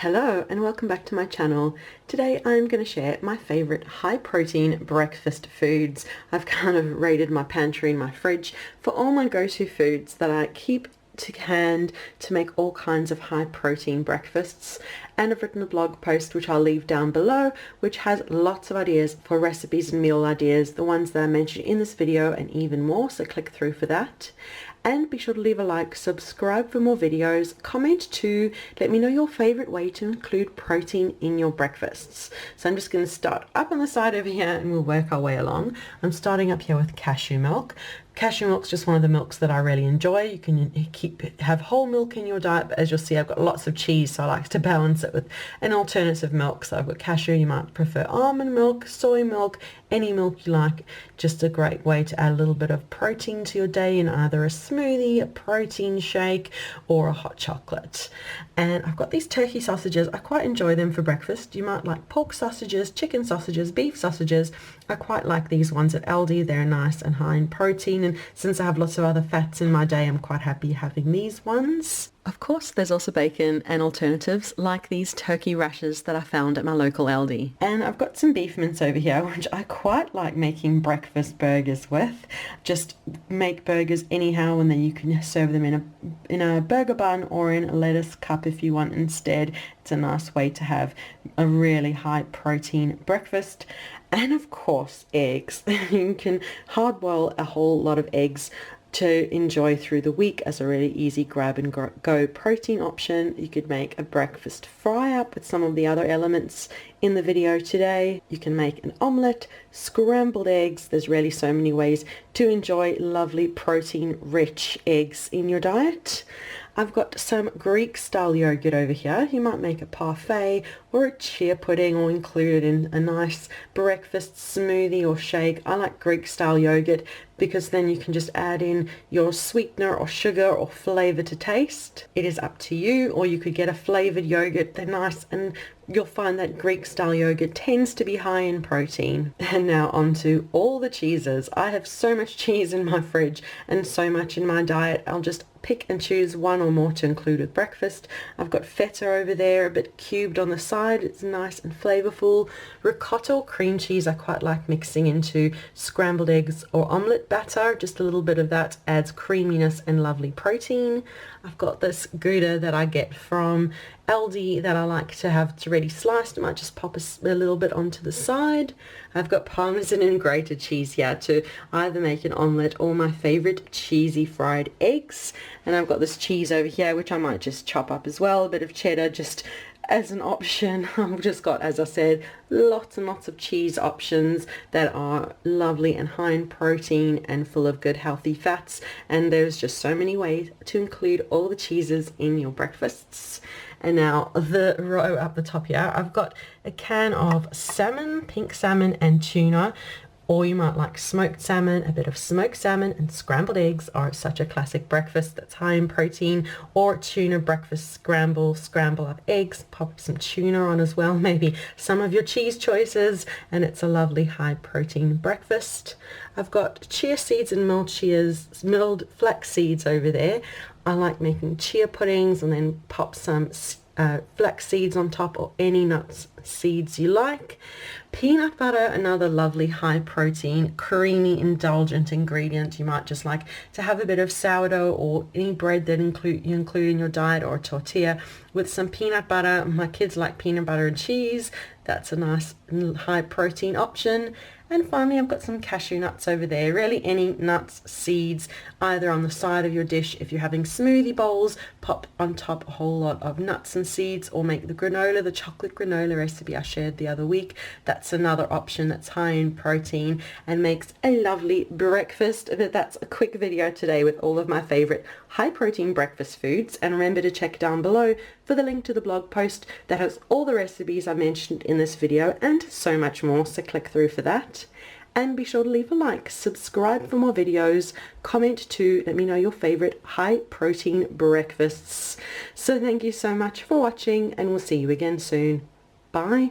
Hello and welcome back to my channel. Today I'm going to share my favorite high protein breakfast foods. I've kind of raided my pantry and my fridge for all my go-to foods that I keep to hand to make all kinds of high protein breakfasts, and I've written a blog post which I'll leave down below which has lots of ideas for recipes and meal ideas, the ones that I mentioned in this video and even more, so click through for that. And be sure to leave a like, subscribe for more videos, comment too, let me know your favorite way to include protein in your breakfasts. So I'm just going to start up on the side over here and we'll work our way along. I'm starting up here with cashew milk. Cashew milk's just one of the milks that I really enjoy. You can have whole milk in your diet, but as you'll see I've got lots of cheese, so I like to balance it with an alternative milk. So I've got cashew, you might prefer almond milk, soy milk, any milk you like. Just a great way to add a little bit of protein to your day in either a smoothie, a protein shake, or a hot chocolate. And I've got these turkey sausages. I quite enjoy them for breakfast. You might like pork sausages, chicken sausages, beef sausages. I quite like these ones at Aldi. They're nice and high in protein, and since I have lots of other fats in my day, I'm quite happy having these ones. Of course, there's also bacon and alternatives like these turkey rashers that I found at my local Aldi. And I've got some beef mince over here, which I quite like making breakfast burgers with. Just make burgers anyhow, and then you can serve them in a burger bun or in a lettuce cup if you want instead. It's a nice way to have a really high protein breakfast. And of course, eggs. You can hard boil a whole lot of eggs to enjoy through the week as a really easy grab and go protein option. You could make a breakfast fry up with some of the other elements in the video today. You can make an omelette, scrambled eggs. There's really so many ways to enjoy lovely protein rich eggs in your diet. I've got some Greek style yogurt over here. You might make a parfait or a chia pudding or include it in a nice breakfast smoothie or shake. I like Greek style yogurt because then you can just add in your sweetener or sugar or flavor to taste. It is up to you, or you could get a flavored yogurt. They're nice, and you'll find that Greek style yogurt tends to be high in protein. And now onto all the cheeses. I have so much cheese in my fridge and so much in my diet. I'll just pick and choose one or more to include with breakfast. I've got feta over there, a bit cubed on the side. It's nice and flavorful. Ricotta or cream cheese I quite like mixing into scrambled eggs or omelette batter. Just a little bit of that adds creaminess and lovely protein. I've got this Gouda that I get from Aldi that I like to have ready sliced. I might just pop a little bit onto the side. I've got Parmesan and grated cheese here to either make an omelette or my favorite cheesy fried eggs. And I've got this cheese over here which I might just chop up as well, a bit of cheddar just as an option. I've just got, as I said, lots and lots of cheese options that are lovely and high in protein and full of good healthy fats, and there's just so many ways to include all the cheeses in your breakfasts. And now the row up the top here, I've got a can of salmon, pink salmon and tuna, or you might like smoked salmon. A bit of smoked salmon and scrambled eggs are such a classic breakfast that's high in protein, or tuna breakfast scramble up eggs, pop some tuna on as well, maybe some of your cheese choices, and it's a lovely high protein breakfast. I've got chia seeds and milled flax seeds over there. I like making chia puddings and then pop some flax seeds on top, or any nuts seeds you like. Peanut butter, another lovely high protein, creamy, indulgent ingredient. You might just like to have a bit of sourdough or any bread that you include in your diet, or a tortilla with some peanut butter. My kids like peanut butter and cheese. That's a nice high protein option. And finally, I've got some cashew nuts over there. Really any nuts, seeds, either on the side of your dish. If you're having smoothie bowls, pop on top a whole lot of nuts and seeds, or make the granola, the chocolate granola recipe I shared the other week. That's another option that's high in protein and makes a lovely breakfast. But that's a quick video today with all of my favorite high protein breakfast foods. And remember to check down below for the link to the blog post that has all the recipes I mentioned in this video and so much more, so click through for that. And be sure to leave a like, subscribe for more videos, comment too, let me know your favorite high protein breakfasts. So thank you so much for watching, and we'll see you again soon. Bye.